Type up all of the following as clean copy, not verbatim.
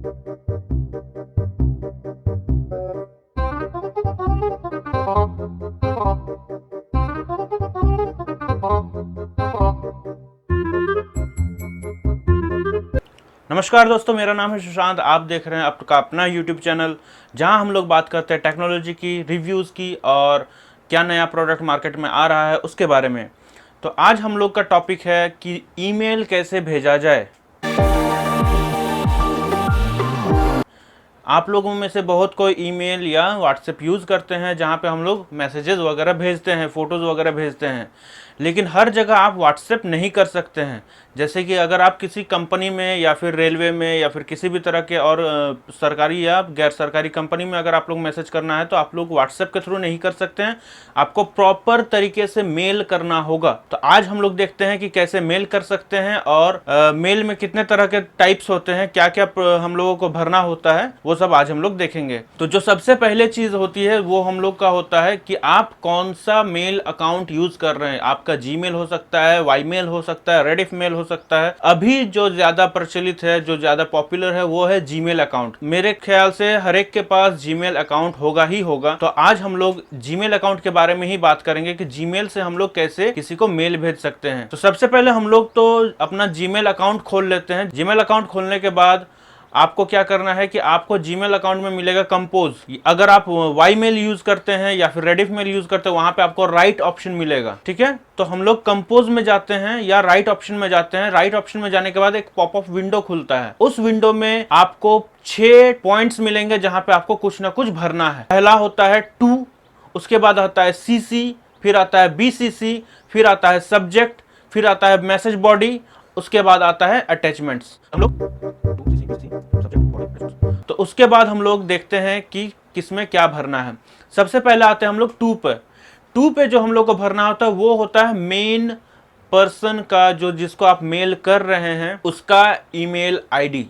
नमस्कार दोस्तों, मेरा नाम है सुशांत। आप देख रहे हैं आपका अपना यूट्यूब चैनल, जहां हम लोग बात करते हैं टेक्नोलॉजी की, रिव्यूज़ की और क्या नया प्रोडक्ट मार्केट में आ रहा है उसके बारे में। तो आज हम लोग का टॉपिक है कि ईमेल कैसे भेजा जाए। आप लोगों में से बहुत कोई ईमेल या व्हाट्सएप यूज़ करते हैं, जहाँ पे हम लोग मैसेजेस वगैरह भेजते हैं, फ़ोटोज़ वगैरह भेजते हैं। लेकिन हर जगह आप व्हाट्सएप नहीं कर सकते हैं। जैसे कि अगर आप किसी कंपनी में या फिर रेलवे में या फिर किसी भी तरह के और सरकारी या गैर सरकारी कंपनी में अगर आप लोग मैसेज करना है तो आप लोग व्हाट्सएप के थ्रू नहीं कर सकते हैं। आपको प्रॉपर तरीके से मेल करना होगा। तो आज हम लोग देखते हैं कि कैसे मेल कर सकते हैं और मेल में कितने तरह के टाइप्स होते हैं, क्या क्या हम लोगों को भरना होता है, वो सब आज हम लोग देखेंगे। तो जो सबसे पहले चीज होती है वो हम लोग का होता है कि आप कौन सा मेल अकाउंट यूज कर रहे हैं। आपका जीमेल हो सकता है, वाईमेल हो सकता है, रेडिफ मेल हो सकता है। अभी जो ज्यादा प्रचलित है, जो ज्यादा पॉपुलर है, वो है जीमेल अकाउंट। मेरे ख्याल से हर एक के पास जीमेल अकाउंट होगा ही होगा। तो आज हम लोग जीमेल अकाउंट के बारे में ही बात करेंगे कि जीमेल से हम लोग कैसे किसी को मेल भेज सकते हैं। तो सबसे पहले हम लोग तो अपना जीमेल अकाउंट खोल लेते हैं। जीमेल अकाउंट खोलने के बाद आपको क्या करना है कि आपको जीमेल अकाउंट में मिलेगा कंपोज। अगर आप वाई मेल यूज करते हैं या फिर रेडिफ मेल यूज करते हैं, वहां पे आपको राइट ऑप्शन मिलेगा। ठीक है, तो हम लोग कंपोज में जाते हैं या राइट ऑप्शन में जाते हैं। राइट ऑप्शन में जाने के बाद एक पॉपअप विंडो खुलता है। उस विंडो में आपको 6 पॉइंट्स मिलेंगे जहां पे आपको कुछ ना कुछ भरना है। पहला होता है टू, उसके बाद आता है सीसी, फिर आता है बीसीसी, फिर आता है सब्जेक्ट, फिर आता है मैसेज बॉडी, उसके बाद आता है अटैचमेंट्स। हम लोग तो उसके बाद हम लोग देखते हैं कि किसमें क्या भरना है। सबसे पहले आते हैं हम लोग टू पे। टू पे जो हम लोग को भरना होता है वो होता है मेन पर्सन का, जो जिसको आप मेल कर रहे हैं उसका email ID.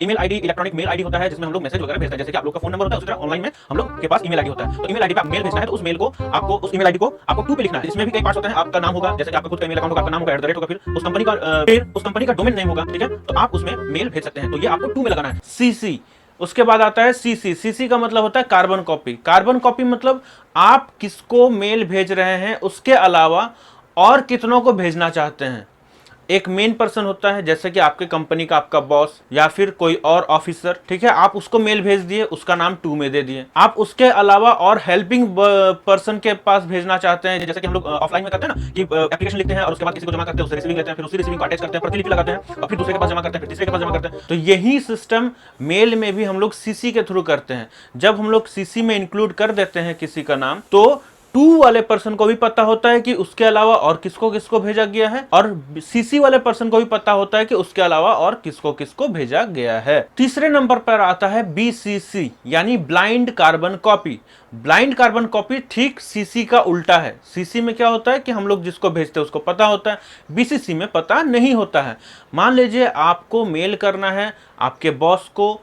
Email ID electronic mail ID होता है जिसमें हम लोग मैसेज वगैरह भेजते हैं। जैसे कि आप लोग का फोन नंबर होता है, उसी तरह ऑनलाइन में हम लोग के पास ईमेल आईडी होता है। तो ईमेल आईडी पे आप मेल भेजना है तो उस मेल को आपको, उस ईमेल आईडी को आपको टू पे लिखना है। इसमें भी कई पार्ट्स होते हैं। आपका नाम होगा, जैसे कि आपका खुद का ईमेल अकाउंट होगा, आपका नाम होगा, @ होगा, फिर उस कंपनी का डोमेन नेम होगा। ठीक है, तो आप उसमें मेल भेज सकते हैं। तो ये आपको टू में लगाना है। सीसी, उसके बाद आता है सीसी। सीसी का मतलब होता है कार्बन कॉपी। कार्बन कॉपी मतलब आप किसको मेल भेज रहे हैं उसके अलावा और कितनों को भेजना चाहते हैं। एक मेन पर्सन होता है, जैसे कि आपके कंपनी का आपका बॉस या फिर कोई और ऑफिसर। ठीक है, आप उसको मेल भेज दिए, उसका नाम टू में दे दिए। आप उसके अलावा और हेल्पिंग पर्सन के पास भेजना चाहते हैं, जैसे कि हम लोग ऑफलाइन में करते हैं ना कि एप्लीकेशन लिखते हैं और उसके बाद किसी को जमा करते हैं, उससे रिसीविंग लेते हैं, फिर उसी रिसीविंग को अटैच करते हैं, प्रतिलिपि लगाते हैं और फिर दूसरे के पास जमा करते हैं, फिर तीसरे के पास जमा करते हैं। तो यही सिस्टम मेल में भी हम लोग सीसी के थ्रू करते हैं। जब हम लोग सीसी में इंक्लूड कर देते हैं किसी का नाम, तो टू वाले पर्सन को भी पता होता है कि उसके अलावा और किसको किसको भेजा गया है, और सीसी वाले पर्सन को भी पता होता है कि उसके अलावा और किसको किसको भेजा गया है। तीसरे नंबर पर आता है बीसीसी, यानी blind carbon copy. Blind carbon copy ठीक सीसी का उल्टा है। सीसी में क्या होता है कि हम लोग जिसको भेजते हैं उसको पता होता है, बीसीसी में पता नहीं होता है। मान लीजिए आपको मेल करना है आपके बॉस को,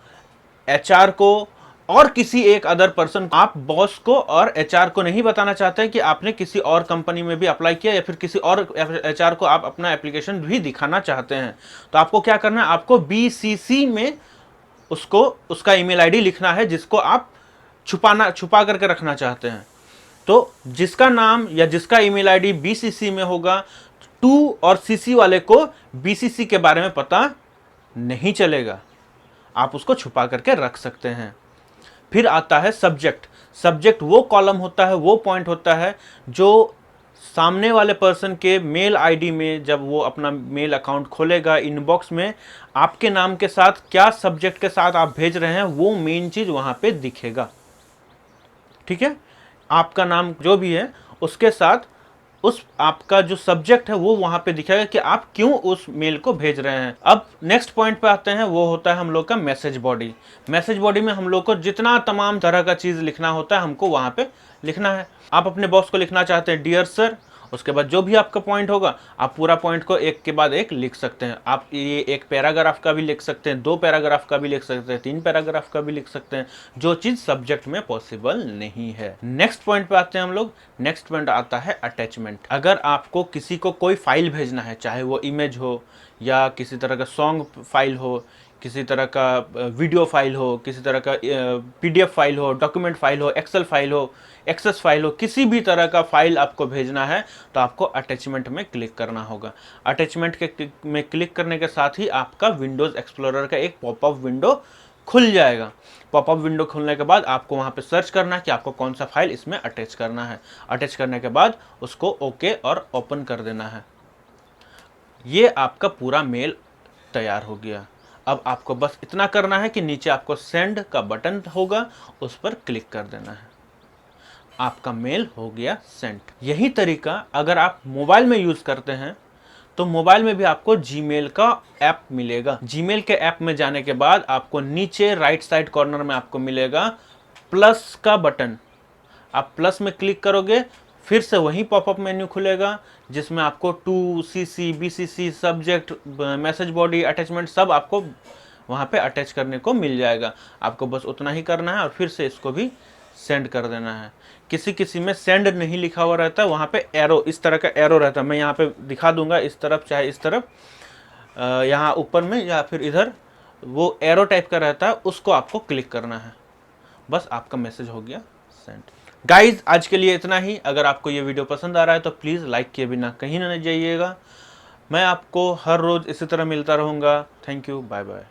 एचआर को और किसी एक अदर पर्सन। आप बॉस को और एचआर को नहीं बताना चाहते हैं कि आपने किसी और कंपनी में भी अप्लाई किया या फिर किसी और एचआर को आप अपना एप्लीकेशन भी दिखाना चाहते हैं। तो आपको क्या करना है, आपको बीसीसी में उसको उसका ईमेल आईडी लिखना है जिसको आप छुपा करके रखना चाहते हैं। तो जिसका नाम या जिसका ईमेल आईडी बीसीसी में होगा, टू और सीसी वाले को बीसीसी के बारे में पता नहीं चलेगा, आप उसको छुपा करके रख सकते हैं। फिर आता है सब्जेक्ट। सब्जेक्ट वो कॉलम होता है, वो पॉइंट होता है जो सामने वाले पर्सन के मेल आईडी में, जब वो अपना मेल अकाउंट खोलेगा इनबॉक्स में, आपके नाम के साथ क्या सब्जेक्ट के साथ आप भेज रहे हैं वो मेन चीज वहां पे दिखेगा। ठीक है, आपका नाम जो भी है उसके साथ उस आपका जो सब्जेक्ट है वो वहां पे दिखेगा कि आप क्यों उस मेल को भेज रहे हैं। अब नेक्स्ट पॉइंट पे आते हैं, वो होता है हम लोग का मैसेज बॉडी। मैसेज बॉडी में हम लोग को जितना तमाम तरह का चीज लिखना होता है हमको वहां पे लिखना है। आप अपने बॉस को लिखना चाहते हैं डियर सर, उसके बाद जो भी आपका पॉइंट होगा आप पूरा पॉइंट को एक के बाद एक लिख सकते हैं। आप ये एक पैराग्राफ का भी लिख सकते हैं, 2 पैराग्राफ का भी लिख सकते हैं, 3 पैराग्राफ का भी लिख सकते हैं, जो चीज सब्जेक्ट में पॉसिबल नहीं है। नेक्स्ट पॉइंट पे आते हैं हम लोग। नेक्स्ट पॉइंट आता है अटैचमेंट। अगर आपको किसी को कोई फाइल भेजना है, चाहे वो इमेज हो या किसी तरह का सॉन्ग फाइल हो किसी तरह का वीडियो फाइल हो, किसी तरह का पीडीएफ फाइल हो, डॉक्यूमेंट फाइल हो, एक्सेल फाइल हो, एक्सेस फाइल हो, किसी भी तरह का फाइल आपको भेजना है तो आपको अटैचमेंट में क्लिक करना होगा। अटैचमेंट के में क्लिक करने के साथ ही आपका विंडोज़ एक्सप्लोरर का एक पॉपअप विंडो खुल जाएगा। पॉपअप विंडो खुलने के बाद आपको वहाँ पे सर्च करना है कि आपको कौन सा फाइल इसमें अटैच करना है। अटैच करने के बाद उसको ओके और ओपन कर देना है। ये आपका पूरा मेल तैयार हो गया। अब आपको बस इतना करना है कि नीचे आपको सेंड का बटन होगा, उस पर क्लिक कर देना है। आपका मेल हो गया सेंड। यही तरीका अगर आप मोबाइल में यूज़ करते हैं तो मोबाइल में भी आपको जीमेल का ऐप मिलेगा। जीमेल के ऐप में जाने के बाद आपको नीचे राइट साइड कॉर्नर में आपको मिलेगा प्लस का बटन। आप प्लस में क्लिक करोगे, फिर से वही पॉपअप मेन्यू खुलेगा जिसमें आपको to, CC, BCC, subject, message body, attachment सब आपको वहाँ पे अटैच करने को मिल जाएगा। आपको बस उतना ही करना है और फिर से इसको भी सेंड कर देना है। किसी किसी में सेंड नहीं लिखा हुआ रहता है, वहाँ पे एरो, इस तरह का एरो रहता है। मैं यहाँ पे दिखा दूंगा, इस तरफ चाहे इस तरफ, यहाँ ऊपर में या फिर इधर वो एरो टाइप का रहता है, उसको आपको क्लिक करना है। बस आपका मैसेज हो गया सेंड। गाइज आज के लिए इतना ही। अगर आपको ये वीडियो पसंद आ रहा है तो प्लीज़ लाइक किए बिना कहीं ना जाइएगा। मैं आपको हर रोज़ इसी तरह मिलता रहूँगा। Thank you, bye bye.